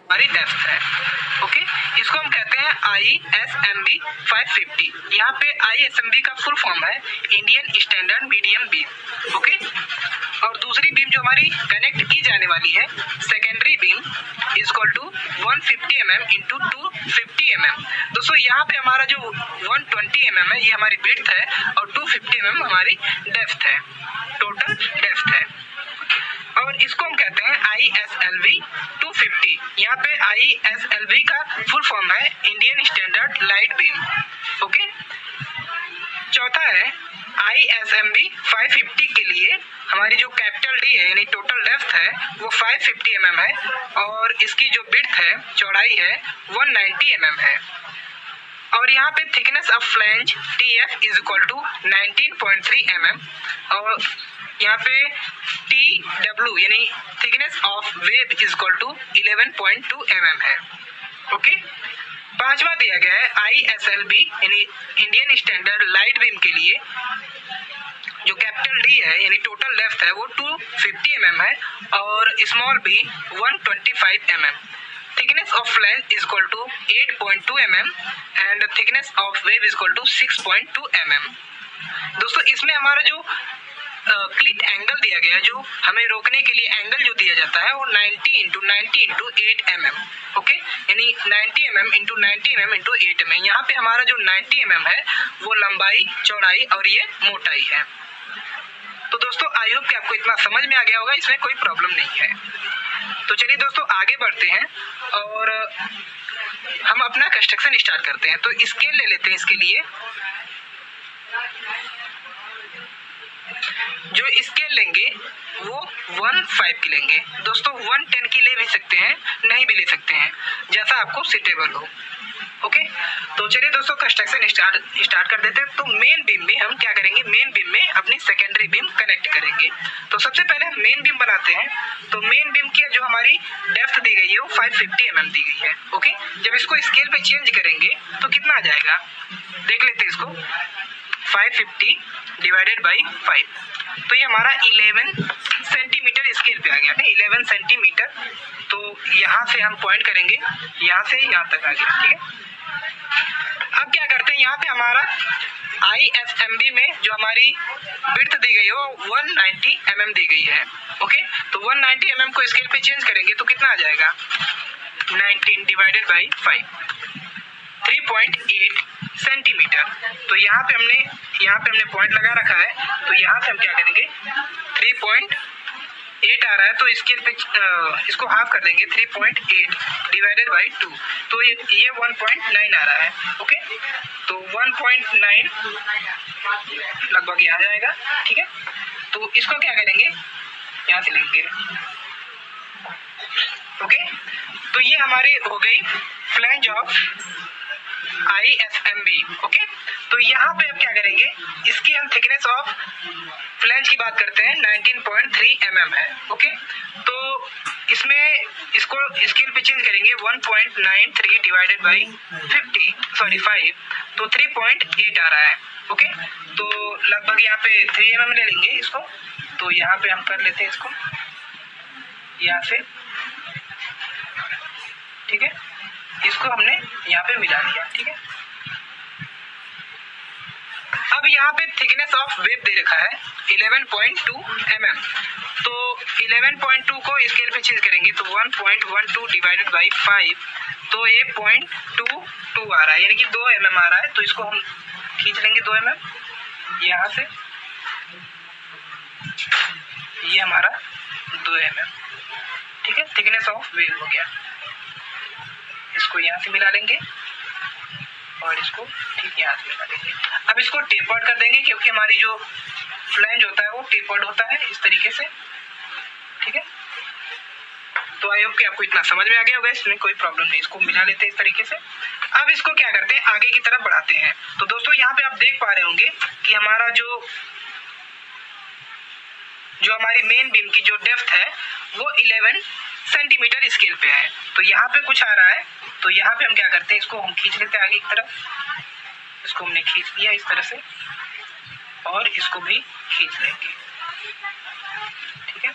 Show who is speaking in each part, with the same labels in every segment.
Speaker 1: हमारी डेप्थ है। ओके, इसको हम कहते हैं ISMB 550। यहाँ पे ISMB का फुल फॉर्म है Indian standard medium beam. Okay, और दूसरी बीम जो हमारी कनेक्ट की जाने वाली है secondary beam equal to 150 mm into 250 mm। दोस्तों यहाँ पे हमारा जो 120 mm है ये हमारी विड्थ है और 250 mm हमारी डेप्थ है, टोटल डेप्थ है। और इसको हम कहते हैं ISLV 250। यहाँ पे ISLV का फुल फॉर्म है Indian standard light beam. Okay, चौथा है ISMB 550 के लिए हमारी जो कैपिटल डी है यानी टोटल डेप्थ है वो 550 mm है और इसकी जो विड्थ है चौड़ाई है 190 mm है। और यहाँ पे thickness of flange TF is equal to 19.3 mm और यहाँ पे TW यानी thickness of web is equal to 11.2 mm है। ओके, पांचवा दिया गया है ISLB यानी इंडियन स्टैंडर्ड लाइट बीम के लिए जो कैपिटल डी है यानी टोटल लेफ्ट है वो 250 mm है और small B 125 mm। Thickness of flange is equal to 8.2 mm and thickness of web is equal to 6.2 mm। दोस्तों इसमें हमारा जो क्लिट एंगल दिया गया है जो हमें रोकने के लिए एंगल जो दिया जाता है वो 90 इंटू 8 mm। ओके, यानी 90 mm into 90 mm into 8 mm। यहाँ पे हमारा जो 90 mm है वो लंबाई चौड़ाई और ये मोटाई है। तो दोस्तों आई होप कि आपको इतना समझ में आ गया होगा, इसमें कोई प्रॉब्लम नहीं है। तो चलिए दोस्तों आगे बढ़ते हैं और हम अपना कंस्ट्रक्शन स्टार्ट करते हैं। तो स्केल ले लेते हैं, इसके लिए जो स्केल लेंगे वो 1.5 की लेंगे। दोस्तों 1.10 की ले भी सकते हैं, नहीं भी ले सकते हैं, जैसा आपको सुटेबल हो। ओके, तो चलिए दोस्तों कंस्ट्रक्शन स्टार्ट कर देते हैं। तो मेन बीम में हम क्या करेंगे, मेन बीम में अपनी सेकेंडरी बीम कनेक्ट करेंगे। तो सबसे पहले हम मेन बीम बनाते हैं। तो मेन बीम की जो हमारी डेप्थ दी गई है वो 550 mm दी गई है। ओके, जब इसको स्केल पे चेंज करेंगे तो कितना आ जाएगा देख लेते हैं इसको। 550 डिवाइडेड बाई 5 तो ये हमारा 11 सेंटीमीटर स्केल पे आ गया है, 11 सेंटीमीटर। तो यहाँ से हम पॉइंट करेंगे, यहाँ से यहाँ तक आ गया। ठीक है, अब क्या करते हैं, यहाँ पे हमारा ISMB में जो हमारी विड्थ दी गई है वो 190 mm दी गई है। ओके, तो 190 mm को स्केल पे चेंज करेंगे तो कितना आ जाएगा 19 डिवाइडेड बाई 5 3.8 सेंटीमीटर। तो यहाँ पे हमने पॉइंट लगा रखा है। तो यहाँ से हम क्या करेंगे 3.8 आ रहा है तो स्केल पे इसको हाफ कर देंगे 3.8 डिवाइडेड बाई 2 तो ये 1.9 आ रहा है। ओके, तो 1.9 लगभग ये आ जाएगा। ठीक है, तो इसको क्या करेंगे यहाँ से लेंगे। ओके, तो ये हमारी हो गई फ्लैंज ऑफ ISMB। ओके, तो यहाँ पे अब क्या करेंगे, इसकी हम थिकनेस ऑफ फ्लैंज की बात करते हैं 19.3 mm है। ओके, तो इसमें इसको स्केल पे चेंज करेंगे 1.93 डिवाइडेड बाई 5 तो 3.8 आ रहा है। ओके, तो लगभग यहाँ पे 3 mm ले लेंगे इसको। तो यहाँ पे हम कर लेते हैं इसको यहाँ से। ठीक है, इसको हमने यहाँ पे मिला दिया। ठीक है, अब यहाँ पे थिकनेस ऑफ वेब दे रखा है 11.2 mm। तो 11.2 को स्केल पे चेंज करेंगे तो 1.12 डिवाइडेड बाई 5 तो ये 0.22 आ रहा है, यानी कि 2 mm आ रहा है। तो इसको हम खींच लेंगे 2 mm यहाँ से, ये हमारा 2 mm। ठीक है, थिकनेस ऑफ वेब हो गया। इसको यहाँ से मिला लेंगे और इसको ठीक यहाँ से मिला लेंगे। अब इसको टेपर्ड कर देंगे क्योंकि हमारी जो फ्लैंज होता है वो टेपर्ड होता है इस तरीके से। ठीक है, तो आई होप कि आपको इतना समझ में आ गया होगा, इसमें कोई प्रॉब्लम नहीं। इसको मिला लेते हैं इस तरीके से। अब इसको क्या करते हैं आगे की तरफ बढ़ाते हैं। तो दोस्तों यहाँ पे आप देख पा रहे होंगे कि हमारा जो हमारी मेन बीम की जो डेप्थ है वो 11 सेंटीमीटर स्केल पे है। तो यहाँ पे कुछ आ रहा है, तो यहाँ पे हम क्या करते हैं, इसको हम खींच लेते हैं आगे की तरफ। इसको हमने खींच लिया इस तरह से और इसको भी खींच लेंगे। ठीक है,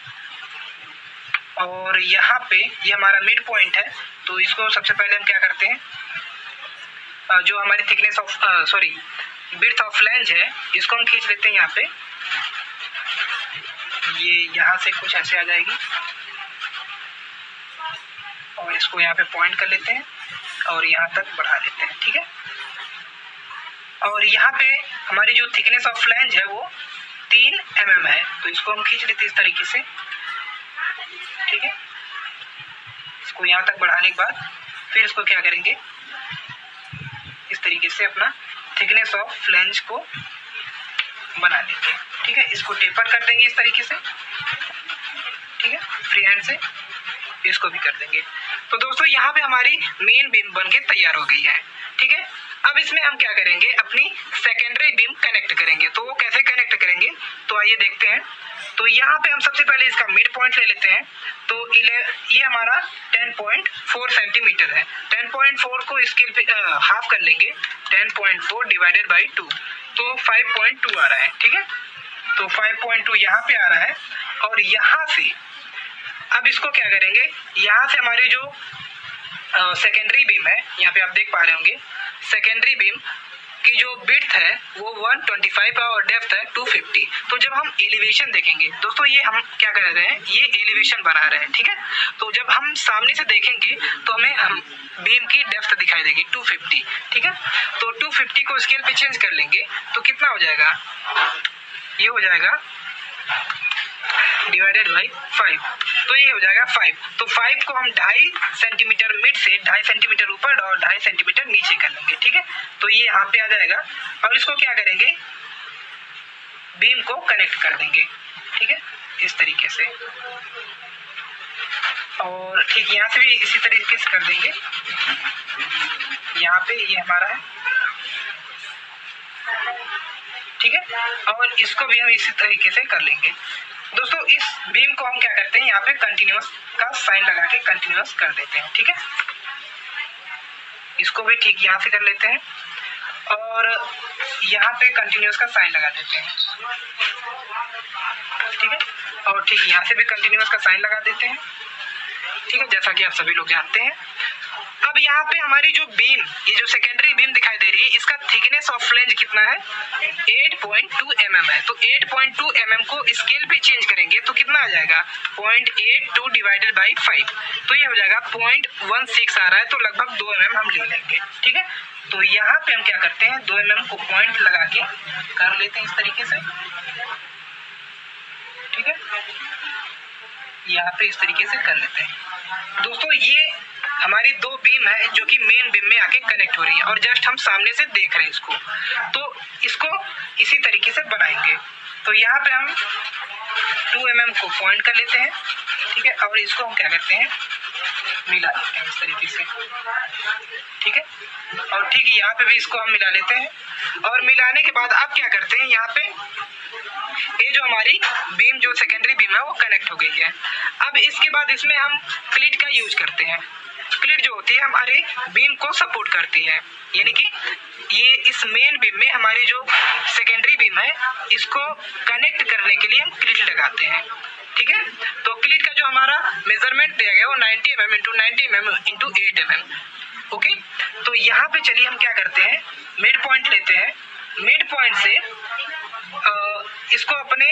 Speaker 1: और यहाँ पे ये हमारा मिड पॉइंट है। तो इसको सबसे पहले हम क्या करते हैं, जो हमारी thickness of width of flange है इसको हम खींच लेते हैं। यहाँ पे ये यहाँ से कुछ ऐसे आ जाएगी और इसको यहाँ पे पॉइंट कर लेते हैं और यहाँ तक बढ़ा लेते हैं, ठीक है। और यहाँ पे हमारी जो थिकनेस ऑफ फ्लैंज है वो 3 mm है, तो इसको हम खींच लेते हैं इस तरीके से, ठीक है। इसको यहाँ तक बढ़ाने के बाद फिर इसको क्या करेंगे, इस तरीके से अपना थिकनेस ऑफ फ्लैंज को बना लेते हैं, ठीक है। इसको टेपर कर देंगे इस तरीके से, ठीक है, फ्री हैंड से इसको भी कर देंगे। तो दोस्तों यहाँ पे हमारी मेन बीम बनके तैयार हो गई है, ठीक है। अब इसमें हम क्या करेंगे, अपनी सेकेंडरी बीम कनेक्ट करेंगे। तो वो कैसे कनेक्ट करेंगे, तो आइए देखते हैं। तो यहाँ पे हम सबसे पहले इसका मिड पॉइंट ले लेते हैं। तो ये हमारा 10.4 सेंटीमीटर है। 10.4 को स्केल पे हाफ कर लेंगे, 10.4 डिवाइडेड बाई 2, तो 5.2 आ रहा है, ठीक है। तो 5.2 यहाँ पे आ रहा है। और यहाँ से अब इसको क्या करेंगे, यहाँ से हमारी जो सेकेंडरी बीम है, यहाँ पे आप देख पा रहे होंगे सेकेंडरी बीम की जो विड्थ है वो 125 है और डेप्थ है 250। तो जब हम एलिवेशन देखेंगे दोस्तों, ये हम क्या कर रहे हैं, ये एलिवेशन बना रहे हैं, ठीक है। तो जब हम सामने से देखेंगे तो हम बीम की डेप्थ दिखाई देगी 250, ठीक है। तो 250 को स्केल पे चेंज कर लेंगे तो कितना हो जाएगा, ये हो जाएगा डिवाइडेड बाई 5, तो ये हो जाएगा 5। तो 5 को हम 2.5 सेंटीमीटर मिड से 2.5 सेंटीमीटर ऊपर और 2.5 सेंटीमीटर नीचे कर लेंगे, ठीक है। तो ये यहाँ पे आ जाएगा। और इसको क्या करेंगे, बीम को कनेक्ट कर देंगे, ठीक है, इस तरीके से। और ठीक यहाँ से भी इसी तरीके से कर देंगे। यहाँ पे ये हमारा है, ठीक है। और इसको भी हम इसी तरीके से कर लेंगे। दोस्तों इस बीम को हम क्या करते हैं, यहाँ पे कंटिन्यूअस का साइन लगा के कंटिन्यूअस कर देते हैं, ठीक है। इसको भी ठीक यहाँ से कर लेते हैं और यहाँ पे कंटिन्यूअस का साइन लगा देते हैं, ठीक है। और ठीक यहाँ से भी कंटिन्यूअस का साइन लगा देते हैं, ठीक है, जैसा कि आप सभी लोग जानते हैं। अब यहाँ पे हमारी जो बीम, ये जो सेकेंडरी बीम दिखाई दे रही है, इसका थिकनेस ऑफ फ्लैंज कितना है, 8.2 mm है। तो 8.2 mm को स्केल पे चेंज करेंगे तो कितना आ जाएगा, 0.82 डिवाइडेड बाई 5, तो ये हो जाएगा 0.16 आ रहा है। तो लगभग 2 mm हम ले लेंगे, ठीक है। तो यहाँ पे हम क्या करते हैं, 2 mm को पॉइंट लगा के कर लेते हैं इस तरीके से, ठीक है। यहाँ पे इस तरीके से कर लेते हैं। दोस्तों ये हमारी 2 बीम है जो कि मेन बीम में आके कनेक्ट हो रही है और जस्ट हम सामने से देख रहे हैं इसको। तो इसको इसी तरीके से बनाएंगे। तो यहाँ पे हम 2 mm को पॉइंट कर लेते हैं, ठीक है। और इसको हम क्या करते हैं, मिला लेते हैं इस तरीके से, ठीक है। और ठीक यहाँ पे भी इसको हम मिला लेते हैं। और मिलाने के बाद अब क्या करते हैं, यहाँ पे ये जो हमारी बीम जो सेकेंडरी बीम है वो कनेक्ट हो गई है। अब इसके बाद इसमें हम क्लीट का यूज करते हैं। क्लीट जो होती है हमारे बीम को सपोर्ट करती है, यानी कि ये इस मेन बीम में हमारी जो सेकेंडरी बीम है इसको कनेक्ट करने के लिए हम क्लीट लगाते हैं, ठीक है। तो क्लीट का जो हमारा मेजरमेंट दिया गया वो 90 mm into 90 mm into 8 mm, okay. तो यहाँ पे चलिए हम क्या करते हैं, मिड पॉइंट लेते हैं। मिड पॉइंट से इसको अपने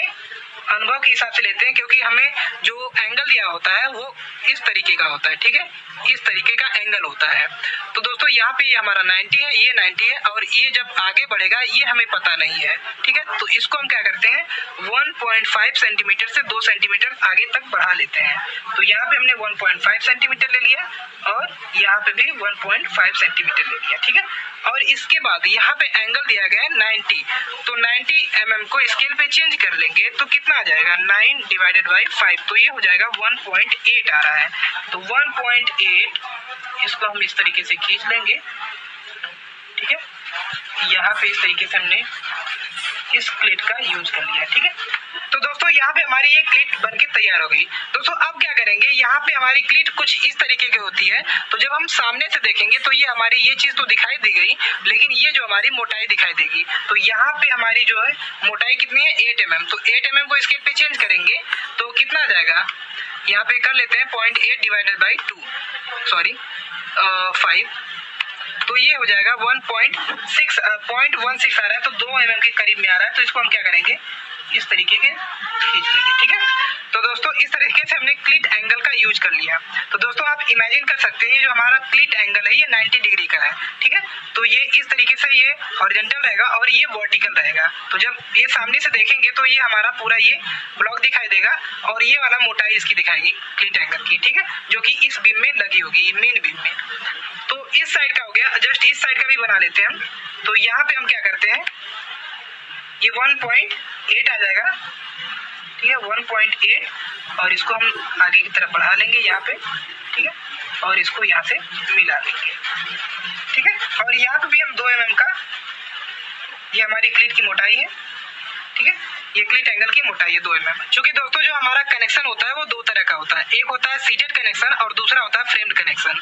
Speaker 1: अनुभव के हिसाब से लेते हैं, क्योंकि हमें जो एंगल दिया होता है वो इस तरीके का होता है, ठीक है, इस तरीके का एंगल होता है। तो दोस्तों यहाँ पे ये हमारा 90 है, ये 90 है और ये जब आगे बढ़ेगा ये हमें पता नहीं है, ठीक है। तो इसको हम क्या करते हैं, 1.5 सेंटीमीटर से 2 सेंटीमीटर आगे तक बढ़ा लेते हैं। तो यहाँ पे हमने 1.5 सेंटीमीटर ले लिया और यहाँ पे भी 1.5 सेंटीमीटर ले लिया, ठीक है। और इसके बाद यहाँ पे एंगल दिया गया है 90, तो 90 mm को स्केल पे चेंज कर लेंगे तो कितना आ जाएगा, 9 डिवाइडेड बाई 5, तो ये हो जाएगा 1.8 आ रहा है। तो 1.8 इसको हम इस तरीके से खींच लेंगे, ठीक है। यहाँ पे इस तरीके से हमने इस क्लिट का यूज कर लिया, ठीक है। तो दोस्तों यहाँ पे हमारी ये क्लिट बनके तैयार हो गई। दोस्तों अब क्या करेंगे, यहाँ पे हमारी क्लिट कुछ इस तरीके की होती है। तो जब हम सामने से देखेंगे तो ये हमारी ये चीज तो दिखाई दी गई, लेकिन ये जो हमारी मोटाई दिखाई देगी। तो यहाँ पे हमारी जो है मोटाई कितनी है, 8 mm। तो 8 mm को स्केल पे चेंज करेंगे तो कितना आ जाएगा, यहाँ पे कर लेते हैं 0.8 डिवाइडेड बाई 2 सॉरी 5, तो ये हो जाएगा 0.16 आ रहा है, तो 2 mm के करीब में आ रहा है। तो इसको हम क्या करेंगे, इस तरीके के खींच लेंगे। ठीक है, तो दोस्तों इस तरीके से हमने क्लीट एंगल का यूज कर लिया। तो दोस्तों आप इमेजिन कर सकते हैं, जो हमारा क्लीट एंगल है ये 90 डिग्री का है। ठीक है, तो ये इस तरीके से ये हॉरिजॉन्टल रहेगा और ये वर्टिकल रहेगा। तो जब ये सामने से देखेंगे तो ये हमारा पूरा ये ब्लॉक दिखाई देगा और ये वाला मोटाई इसकी दिखाएगी क्लीट एंगल की। ठीक है, जो कि इस बीम में लगी होगी, मेन बीम में। तो इस साइड का हो गया, जस्ट इस साइड का भी बना लेते हैं हम। तो यहाँ पे हम क्या करते हैं, ये 1.8 आ जाएगा। ठीक है, 1.8, और इसको हम आगे की तरफ बढ़ा लेंगे यहाँ पे। ठीक है, और इसको यहाँ से मिला लेंगे। ठीक है, और यहाँ पे भी हम 2 mm का, ये हमारी क्लीट की मोटाई है। ठीक है, ये क्लीट एंगल की मोटाई है 2 mm। क्योंकि दोस्तों जो हमारा कनेक्शन होता है वो 2 तरह का होता है, एक होता है सीटेड कनेक्शन और दूसरा होता है फ्रेम्ड कनेक्शन।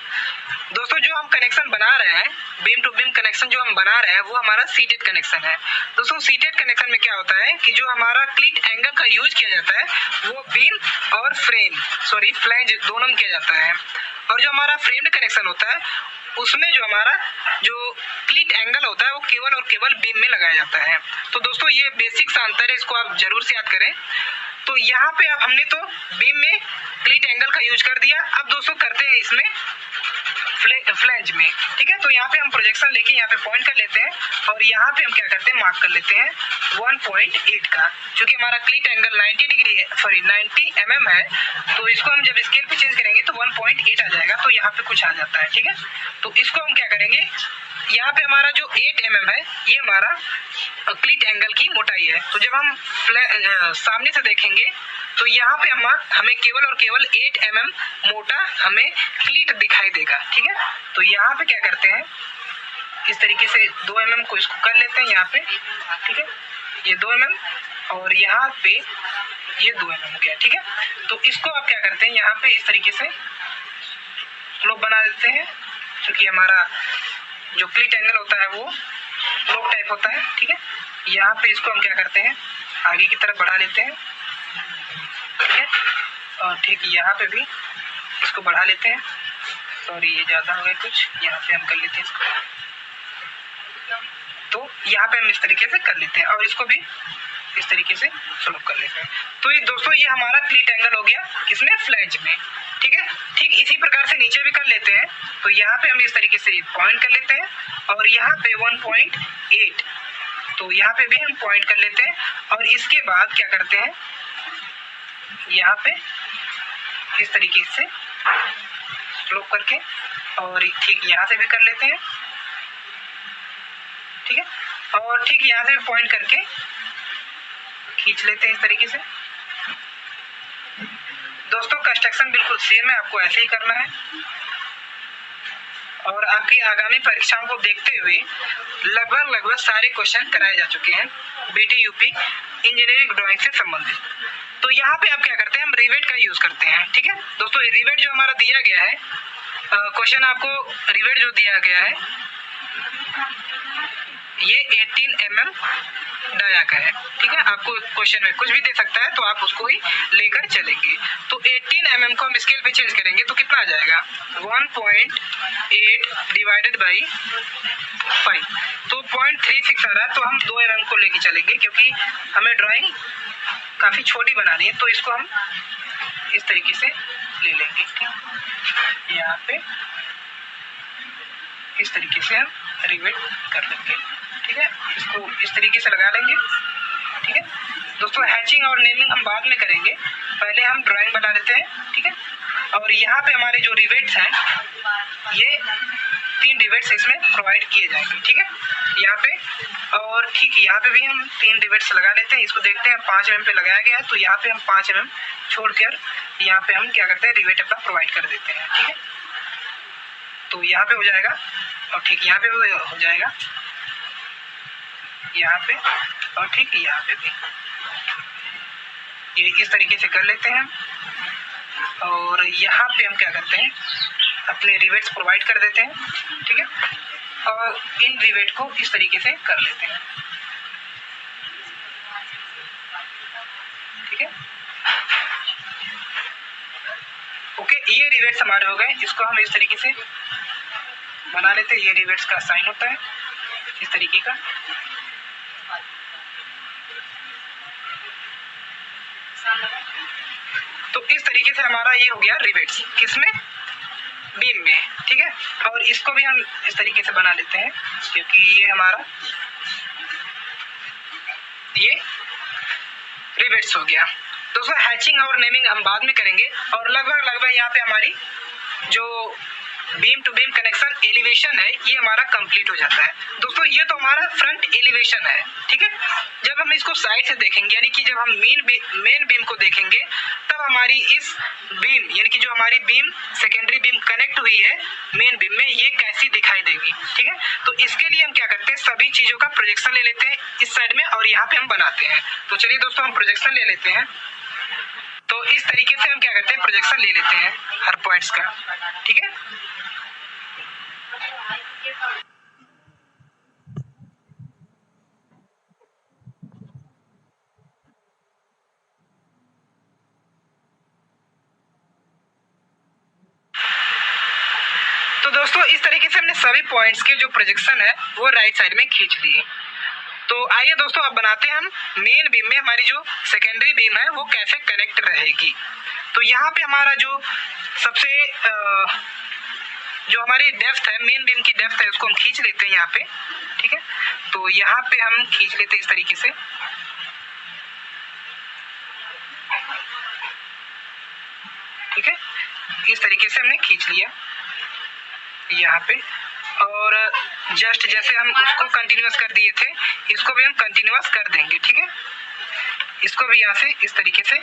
Speaker 1: दोस्तों जो हम कनेक्शन बना रहे हैं, बीम टू बीम कनेक्शन जो हम बना रहे हैं वो हमारा सीटेड कनेक्शन है। दोस्तों सीटेड कनेक्शन में क्या होता है कि जो हमारा क्लीट एंगल का यूज किया जाता है वो बीम और फ्लैंज दोनों में किया जाता है। और जो हमारा फ्रेम्ड कनेक्शन होता है उसमें जो हमारा जो क्लीट एंगल होता है वो केवल और केवल बीम में लगाया जाता है। तो दोस्तों ये बेसिक सा अंतर है, इसको आप जरूर से याद करें। तो यहाँ पे अब हमने तो बीम में क्लीट एंगल का यूज कर दिया। अब दोस्तों करते हैं इसमें फ्लैंज में। ठीक है, तो यहाँ पे हम प्रोजेक्शन लेके यहाँ पे पॉइंट कर लेते हैं और यहाँ पे हम क्या करते हैं, मार्क कर लेते हैं 1.8 का। क्योंकि हमारा क्लीट एंगल 90 mm है, तो इसको हम जब स्केल पे चेंज करेंगे तो 1.8 आ जाएगा। तो यहाँ पे कुछ आ जाता है। ठीक है, तो इसको हम क्या करेंगे, यहाँ पे हमारा जो 8 mm है ये हमारा क्लीट एंगल की मोटाई है। तो जब हम सामने से देखेंगे तो यहाँ पे हमें केवल और केवल 8 mm मोटा हमें क्लीट दिखाई देगा। ठीक है, तो यहाँ पे क्या करते हैं, इस तरीके से 2 mm को इसको कर लेते हैं यहाँ पे। ठीक है, ये 2 mm और यहाँ पे ये 2 mm हो गया। ठीक है, तो इसको आप क्या करते हैं, यहाँ पे इस तरीके से लोग बना देते हैं। क्योंकि हमारा जो क्लीट एंगल होता है वो लोग टाइप होता है। ठीक है, यहाँ पे इसको हम क्या करते हैं, आगे की तरफ बढ़ा लेते हैं। ठीक है, और ठीक यहाँ पे भी इसको बढ़ा लेते हैं। सॉरी ये ज्यादा हो गया कुछ, यहाँ पे हम कर लेते हैं इसको। तो यहाँ पे हम इस तरीके से कर लेते हैं और इसको भी इस तरीके से स्लोप कर लेते हैं। तो ये दोस्तों ये हमारा क्लीट एंगल हो गया किसमें, फ्लैंज में। ठीक है, ठीक इसी प्रकार से नीचे भी कर लेते हैं। तो यहाँ पे हम इस तरीके से पॉइंट कर लेते हैं और यहाँ पे 1.8, तो यहाँ पे भी हम पॉइंट कर लेते हैं और इसके बाद क्या करते हैं, यहाँ पे इस तरीके से स्लोप करके और ठीक यहाँ से भी कर लेते हैं। ठीक है, और ठीक यहाँ से भी पॉइंट करके खींच लेते हैं इस तरीके से। दोस्तों कंस्ट्रक्शन बिल्कुल सेम है, आपको ऐसे ही करना है। और आपकी आगामी परीक्षाओं को देखते हुए लगभग सारे क्वेश्चन कराए जा चुके हैं बीटी यूपी इंजीनियरिंग ड्राइंग से संबंधित। तो यहाँ पे आप क्या करते हैं, हम रिवेट का यूज करते हैं। ठीक है दोस्तों, रिवेट जो हमारा दिया गया है, क्वेश्चन आपको रिवेट जो दिया गया है ये 18 mm डाया का है। ठीक है, आपको क्वेश्चन में कुछ भी दे सकता है तो आप उसको ही लेकर चलेंगे। तो 18 mm को हम स्केल पे चेंज करेंगे तो कितना आ जाएगा, 1.8 डिवाइडेड बाई 5, तो 0.36 आ रहा है। तो हम 2 mm को लेके चलेंगे क्योंकि हमें ड्राइंग काफी छोटी बनानी है। तो इसको हम इस तरीके से ले लेंगे। ठीक, यहाँ पे इस तरीके से हम रिवेट कर लेंगे। ठीक है, इसको इस तरीके से लगा लेंगे। ठीक है दोस्तों, हैचिंग और नेमिंग हम बाद में करेंगे, पहले हम ड्राइंग बना लेते हैं। ठीक है, और यहाँ पे हमारे जो रिवेट्स हैं ये 3 रिवेट्स इसमें प्रोवाइड किए जाएंगे। ठीक है, यहाँ पे और ठीक यहाँ पे भी हम 3 रिवेट्स लगा लेते हैं। इसको देखते हैं 5 mm पे लगाया गया है, तो यहाँ पे हम 5 mm छोड़कर यहाँ पे हम क्या करते हैं, रिवेट अपना प्रोवाइड कर देते हैं। ठीक है, तो यहाँ पे हो जाएगा और ठीक यहाँ पे हो जाएगा, यहाँ पे और ठीक यहाँ पे भी ये इस तरीके से कर लेते हैं। और यहाँ पे हम क्या करते हैं, अपने रिवेट्स प्रोवाइड कर देते हैं। ठीक है, और इन रिवेट को इस तरीके से कर लेते हैं। ठीक है, ये रिवेट्स हमारे हो गए। इसको हम इस तरीके से बना लेते हैं। ये रिवेट्स का साइन होता है इस तरीके का। तो इस तरीके से हमारा ये हो गया रिवेट्स, किसमें, बीम में, ठीक है। और इसको भी हम इस तरीके से बना लेते हैं, क्योंकि ये हमारा ये रिवेट्स हो गया। दोस्तों हैचिंग और नेमिंग हम बाद में करेंगे। और लगभग यहाँ पे हमारी जो beam to beam connection elevation है ये हमारा कंप्लीट हो जाता है। दोस्तों ये तो हमारा फ्रंट एलिवेशन है, ठीक है। जब हम इसको साइड से देखेंगे, यानी कि जब हम मेन बीम को देखेंगे, तब हमारी इस बीम, यानी कि जो हमारी बीम सेकेंडरी बीम कनेक्ट हुई है मेन बीम में, ये कैसी दिखाई देगी, ठीक है। तो इसके लिए हम क्या करते हैं, सभी चीजों का प्रोजेक्शन ले लेते हैं इस साइड में और यहाँ पे हम बनाते हैं। तो चलिए दोस्तों हम प्रोजेक्शन ले लेते हैं। तो इस तरीके से हम क्या करते हैं, प्रोजेक्शन ले लेते हैं हर पॉइंट्स का, ठीक है। तो दोस्तों इस तरीके से हमने सभी पॉइंट्स के जो प्रोजेक्शन है वो राइट साइड में खींच लिए। तो आइए दोस्तों अब बनाते हैं हम मेन बीम में हमारी जो सेकेंडरी बीम है वो कैसे कनेक्ट रहेगी। तो यहाँ पे हमारा जो सबसे जो हमारी डेप्थ है, मेन बीम की डेप्थ है, उसको हम खींच लेते हैं यहाँ पे, ठीक है। तो यहाँ पे हम खींच लेते हैं इस तरीके से, ठीक है। इस तरीके से हमने खींच लिया यहाँ पे। और जस्ट जैसे हम उसको कंटिन्यूअस कर दिए थे, इसको भी हम कंटिन्यूअस कर देंगे, ठीक है। इसको भी यहाँ से इस तरीके से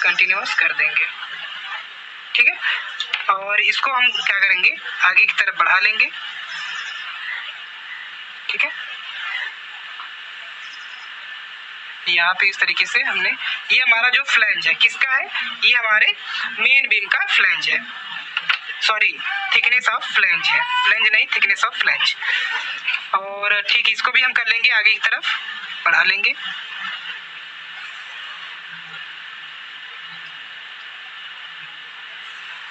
Speaker 1: कंटिन्यूअस कर देंगे, ठीक है। और इसको हम क्या करेंगे, आगे की तरफ बढ़ा लेंगे, ठीक है। यहाँ पे इस तरीके से हमने, ये हमारा जो फ्लैंज है किसका है, ये हमारे मेन बीम का फ्लैंज है, सॉरी थिकनेस ऑफ फ्लैंज है, फ्लैंज नहीं थिकनेस ऑफ फ्लैंज। और ठीक इसको भी हम कर लेंगे, आगे की तरफ बढ़ा लेंगे,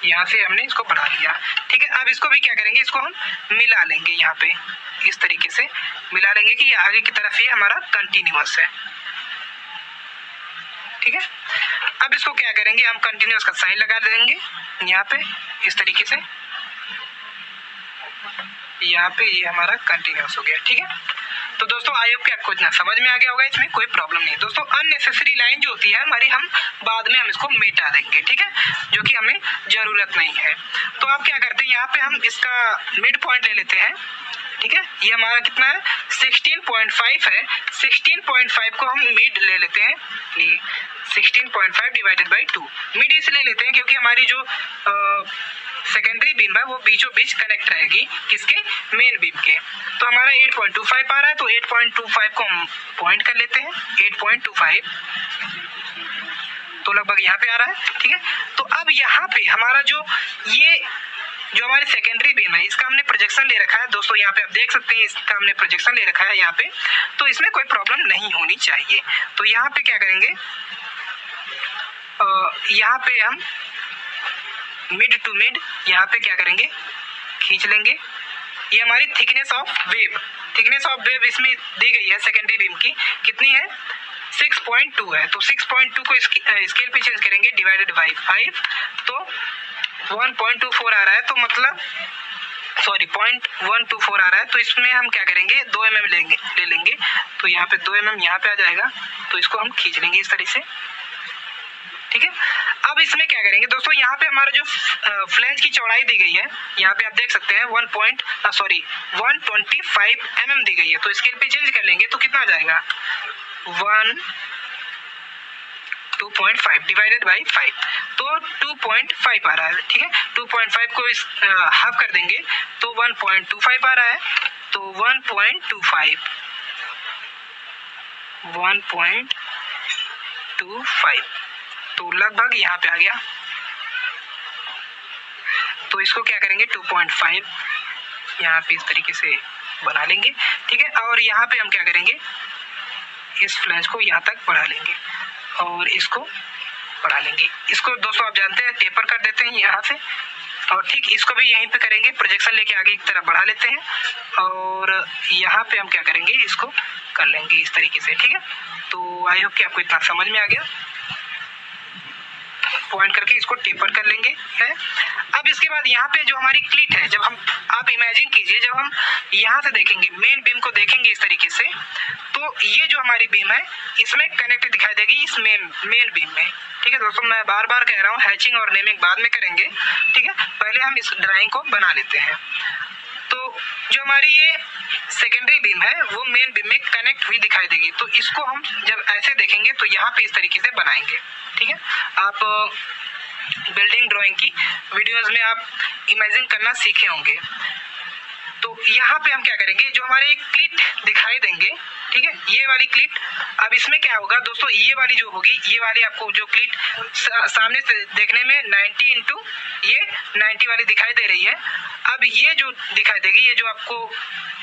Speaker 1: यहाँ से हमने इसको बढ़ा लिया, ठीक है। अब इसको भी क्या करेंगे, इसको हम मिला लेंगे, यहाँ पे इस तरीके से मिला लेंगे कि आगे की तरफ ये हमारा कंटिन्यूअस है, ठीक है। अब इसको क्या करेंगे, हम कंटिन्यूअस का साइन लगा देंगे यहाँ पे इस तरीके से, यहाँ पे ये हमारा कंटिन्यूअस हो गया, ठीक है। तो दोस्तों आई होप कि आपको इतना समझ में आ गया होगा, इसमें कोई प्रॉब्लम नहीं। दोस्तों अननेसेसरी लाइन जो होती है हमारी, हम बाद में हम इसको मिटा देंगे, ठीक है, जो कि हमें जरूरत नहीं है। तो आप क्या करते हैं, यहाँ पे हम इसका मिड पॉइंट ले लेते हैं, ठीक है। ये हमारा कितना है, 16.5 है। 16.5 को हम मिड ले लेते हैं, 16.5 डिवाइडेड बाई 2। मिड इसलिए लेते हैं क्योंकि हमारी जो सेकेंडरी बीम है वो बीचों बीच कनेक्ट रहेगी किसके, मेन बीम के। तो हमारा 8.25 आ रहा है, तो 8.25 को हम पॉइंट कर लेते हैं, 8.25 तो लगभग यहाँ पे आ रहा है, ठीक है। तो अब यहाँ पे हमारा जो ये जो हमारी सेकेंडरी बीम है, इसका हमने प्रोजेक्शन ले रखा है दोस्तों, यहाँ पे आप देख सकते हैं इसका हमने प्रोजेक्शन ले रखा है यहाँ पे, तो इसमें कोई प्रॉब्लम नहीं होनी चाहिए। तो यहाँ पे क्या करेंगे, यहाँ पे हम मिड टू मिड यहाँ पे क्या करेंगे, खींच लेंगे। ये हमारी थिकनेस ऑफ वेव इसमें दी गई है सेकेंडरी बीम की, कितनी है, 6.2 है। तो 6.2 को स्केल पे चेंज करेंगे, डिवाइडेड बाई 5, तो 1.24 आ रहा है। तो मतलब सॉरी 0.124 आ रहा है। तो इसमें हम क्या करेंगे, 2 mm ले लेंगे, तो यहाँ पे 2 mm यहाँ पे आ जाएगा, तो इसको हम खींच लेंगे इस तरह से, ठीक है। अब इसमें क्या करेंगे दोस्तों, यहाँ पे हमारा जो फ्लैंज की चौड़ाई दी गई है, यहाँ पे आप देख सकते हैं 125 mm दी गई है। तो स्केल पे चेंज कर लेंगे तो कितना आ जाएगा, 2.5 डिवाइडेड बाई 5, तो 2.5 आ रहा है, ठीक है। 2.5 को इस हाफ कर देंगे तो 1.25 आ रहा है, तो 1.25 तो लगभग यहाँ पे आ गया। तो इसको क्या करेंगे, 2.5 यहाँ पे इस तरीके से बना लेंगे, ठीक है। और यहाँ पे हम क्या करेंगे, इस फ्लैंज को यहाँ तक बढ़ा लेंगे और इसको बढ़ा लेंगे। इसको दोस्तों आप जानते हैं टेपर कर देते हैं यहाँ से, और ठीक इसको भी यहीं पे करेंगे, प्रोजेक्शन लेके आगे की तरफ बढ़ा लेते हैं और यहाँ पे हम क्या करेंगे, इसको कर लेंगे इस तरीके से। ठीक है, तो आई होप कि आपको इतना समझ में आ गया। पॉइंट करके इसको टेपर कर लेंगे है। अब इसके बाद यहाँ पे जो हमारी क्लिट है, जब हम आप इमेजिन कीजिए जब हम यहाँ से देखेंगे मेन बीम को देखेंगे इस तरीके से, तो ये जो हमारी बीम है इसमें कनेक्ट दिखाई देगी इस मेन बीम में। ठीक है दोस्तों, मैं बार बार कह रहा हूँ हैचिंग और नेमिंग बाद में करेंगे। ठीक है, पहले हम इस ड्राइंग को बना लेते हैं। तो जो हमारी ये सेकेंडरी बीम है वो मेन बीम में कनेक्ट हुई दिखाई देगी, तो इसको हम जब ऐसे देखेंगे तो यहाँ पे इस तरीके से बनाएंगे। ठीक है, आप बिल्डिंग ड्राइंग की वीडियोस में आप इमेजिन करना सीखे होंगे। तो यहाँ पे हम क्या करेंगे, जो हमारे एक क्लिट दिखाई देंगे, ठीक है, ये वाली क्लिट, अब इसमें क्या होगा दोस्तों, ये वाली जो होगी, ये वाली आपको जो क्लिट सामने से देखने में 90 इंटू ये 90 वाली दिखाई दे रही है। अब ये जो दिखाई देगी, ये जो आपको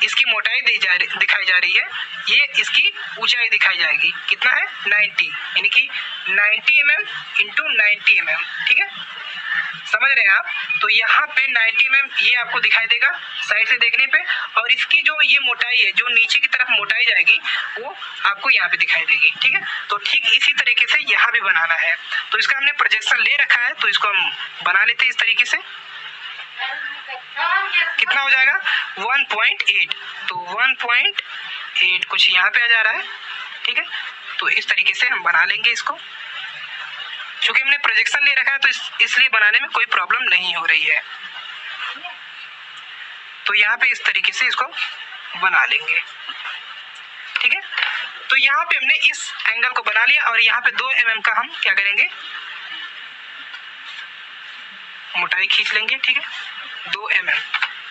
Speaker 1: इसकी मोटाई दिखाई जा रही है, ये इसकी ऊंचाई दिखाई जाएगी, कितना है 90, यानी कि 90 mm इंटू 90 mm। ठीक है, समझ रहे हैं आप। तो यहाँ पे 90 mm ये आपको दिखाई देगा साइड से देखने पे, और इसकी जो ये मोटाई है, जो नीचे की तरफ मोटाई जाएगी, वो आपको यहाँ पे दिखाई देगी। ठीक है, तो ठीक इसी तरीके से यहाँ भी बनाना है। तो इसका हमने प्रोजेक्शन ले रखा है, तो इसको हम बना लेते हैं इस तरीके से। कितना हो जाएगा 1.8, तो 1.8 कुछ यहाँ पे आ जा रहा है। ठीक है, तो इस तरीके से हम बना लेंगे इसको। चूंकि हमने प्रोजेक्शन ले रखा है तो इसलिए बनाने में कोई प्रॉब्लम नहीं हो रही है। तो यहाँ पे इस तरीके से इसको बना लेंगे। ठीक है, तो यहाँ पे हमने इस एंगल को बना लिया और यहाँ पे 2 mm का हम क्या करेंगे, मोटाई खींच लेंगे। ठीक है, 2 mm।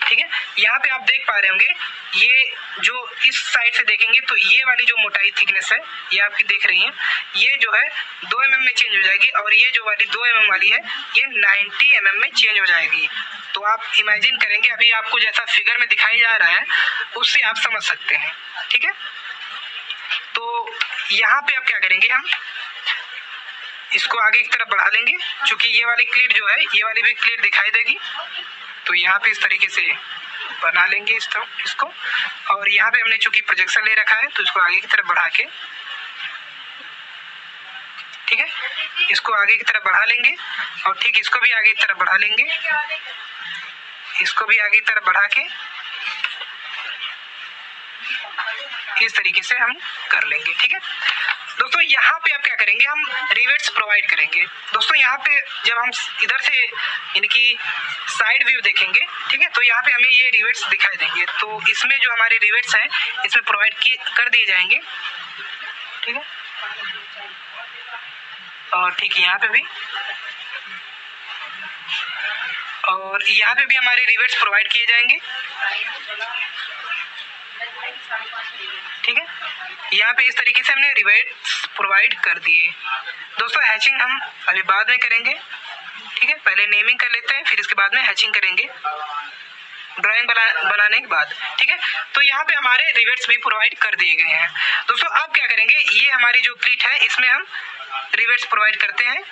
Speaker 1: ठीक है, यहाँ पे आप देख पा रहे होंगे, ये जो इस साइड से देखेंगे तो ये वाली जो मोटाई थिकनेस है, ये आपकी देख रही है, ये जो है 2 mm में चेंज हो जाएगी, और ये जो वाली 2 mm वाली है ये 90 mm में चेंज हो जाएगी। तो आप इमेजिन करेंगे, अभी आपको जैसा फिगर में दिखाई जा रहा है उससे आप समझ सकते हैं। ठीक है, तो यहाँ पे आप क्या करेंगे, हम इसको आगे की तरफ बढ़ा लेंगे, क्योंकि ये वाली क्लीट जो है, ये वाली भी क्लीट दिखाई देगी। तो यहाँ पे इस तरीके से बना लेंगे इसको, और यहाँ पे हमने चूंकि प्रोजेक्शन ले रखा है तो इसको आगे की तरफ बढ़ा के, ठीक है, इसको आगे की तरफ बढ़ा लेंगे, और ठीक इसको भी आगे की तरफ बढ़ा लेंगे, इसको भी आगे की तरफ बढ़ा के इस तरीके से हम कर लेंगे। ठीक है दोस्तों, यहाँ पे आप क्या करेंगे, हम रिवेट्स प्रोवाइड करेंगे। दोस्तों यहाँ पे जब हम इधर से यानी कि साइड व्यू देखेंगे, ठीक है, तो यहाँ पे हमें ये रिवेट्स दिखाई देंगे। तो इसमें जो हमारे रिवेट्स हैं इसमें प्रोवाइड कर दिए जाएंगे। ठीक है, और ठीक यहाँ पे भी, और यहाँ पे भी हमारे रिवेट्स प्रोवाइड किए जाएंगे। ठीक है, यहाँ पे इस तरीके से हमने रिवेट्स प्रोवाइड कर दिए। दोस्तों हैचिंग हम अभी बाद में करेंगे। ठीक है, पहले नेमिंग कर लेते हैं, फिर इसके बाद में हैचिंग करेंगे ड्राइंग बनाने के बाद। ठीक है, तो यहाँ पे हमारे रिवेट्स भी प्रोवाइड कर दिए गए हैं। दोस्तों अब क्या करेंगे, ये हमारी जो क्लीट है इसमें हम रिवेट्स प्रोवाइड करते हैं।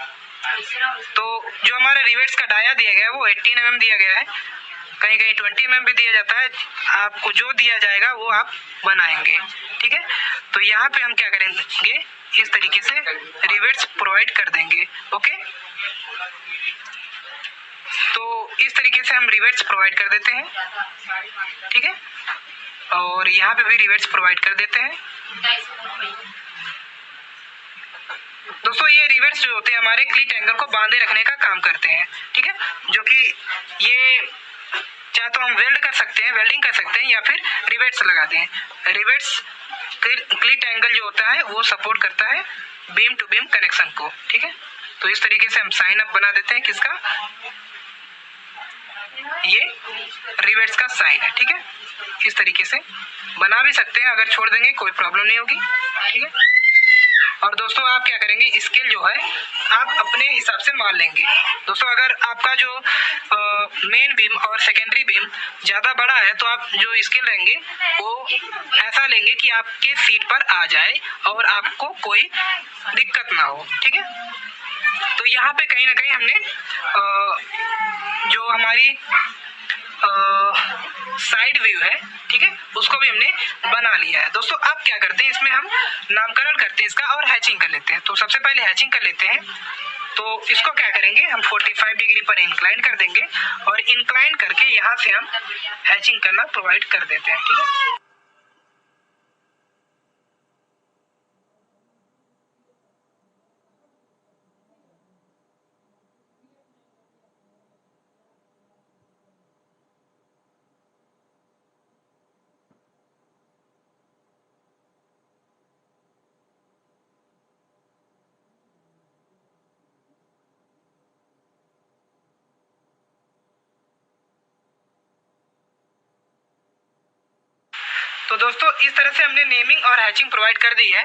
Speaker 1: तो जो हमारा रिवेट्स का डाया दिया गया है वो 18 mm दिया गया है, कहीं कहीं 20 mm भी दिया जाता है। आपको जो दिया जाएगा वो आप बनाएंगे। ठीक है, तो यहाँ पे हम क्या करेंगे, इस तरीके से रिवेट्स प्रोवाइड कर देंगे। ओके, तो इस तरीके से हम रिवेट्स प्रोवाइड कर देते हैं। ठीक है, और यहाँ पे भी रिवेट्स प्रोवाइड कर देते हैं। दोस्तों ये रिवेट्स जो होते हैं हमारे क्लीट एंगल को बांधे रखने का काम करते हैं। ठीक है, जो कि ये चाहे तो हम वेल्डिंग कर सकते हैं या फिर रिवेट्स लगाते हैं। रिवेट्स क्लीट एंगल जो होता है वो सपोर्ट करता है बीम टू बीम कनेक्शन को। ठीक है, तो इस तरीके से हम साइन अप बना देते हैं, किसका, ये रिवेट्स का साइन है। ठीक है, इस तरीके से बना भी सकते हैं, अगर छोड़ देंगे कोई प्रॉब्लम नहीं होगी। ठीक है, और दोस्तों आप क्या करेंगे, स्केल जो है आप अपने हिसाब से मान लेंगे। दोस्तों अगर आपका जो मेन बीम और सेकेंडरी बीम ज़्यादा बड़ा है तो आप जो स्केल लेंगे वो ऐसा लेंगे कि आपके सीट पर आ जाए और आपको कोई दिक्कत ना हो, ठीक है। तो यहाँ पे कहीं ना कहीं हमने जो हमारी साइड व्यू है, ठीक है, उसको भी हमने बना लिया है। दोस्तों अब क्या करते हैं, इसमें हम नामकरण करते हैं इसका और हैचिंग कर लेते हैं। तो सबसे पहले हैचिंग कर लेते हैं। तो इसको क्या करेंगे, हम 45 डिग्री पर इंक्लाइन कर देंगे और इंक्लाइन करके यहाँ से हम हैचिंग करना प्रोवाइड कर देते हैं, ठीक है। तो दोस्तों इस तरह से हमने नेमिंग और हैचिंग प्रोवाइड कर दी है।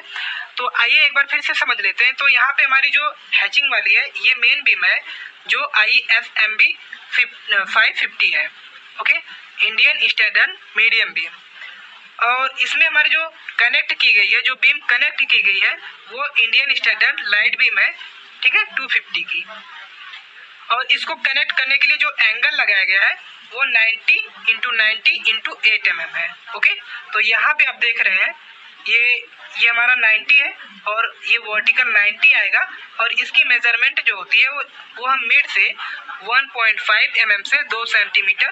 Speaker 1: तो आइए एक बार फिर से समझ लेते हैं। तो यहाँ पे हमारी जो हैचिंग वाली है ये मेन बीम है जो ISMB 550 है, okay, Indian standard medium beam. और इसमें हमारी जो कनेक्ट की गई है, जो बीम कनेक्ट की गई है वो इंडियन स्टैंडर्ड लाइट बीम है, ठीक है, 250 की। और इसको कनेक्ट करने के लिए जो एंगल लगाया गया है वो 90 × 90 × 8 mm है, ओके। तो यहाँ पे आप देख रहे हैं ये हमारा 90 है और ये वर्टिकल 90 आएगा और इसकी मेजरमेंट जो होती है वो हम मिड से 1.5 mm से 2 सेंटीमीटर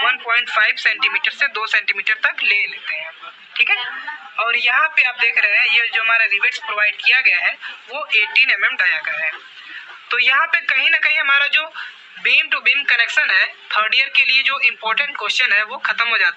Speaker 1: 1.5 सेंटीमीटर से 2 सेंटीमीटर तक ले लेते हैं, ठीक है। और यहाँ पे आप देख रहे हैं ये जो हमारा रिवेट्स प्रोवाइड किया गया है वो 18 mm डाया गया है। तो यहाँ पे कहीं ना कहीं हमारा जो बीम टू बीम कनेक्शन है थर्ड ईयर के लिए जो इम्पोर्टेंट क्वेश्चन है वो खत्म हो जाता है।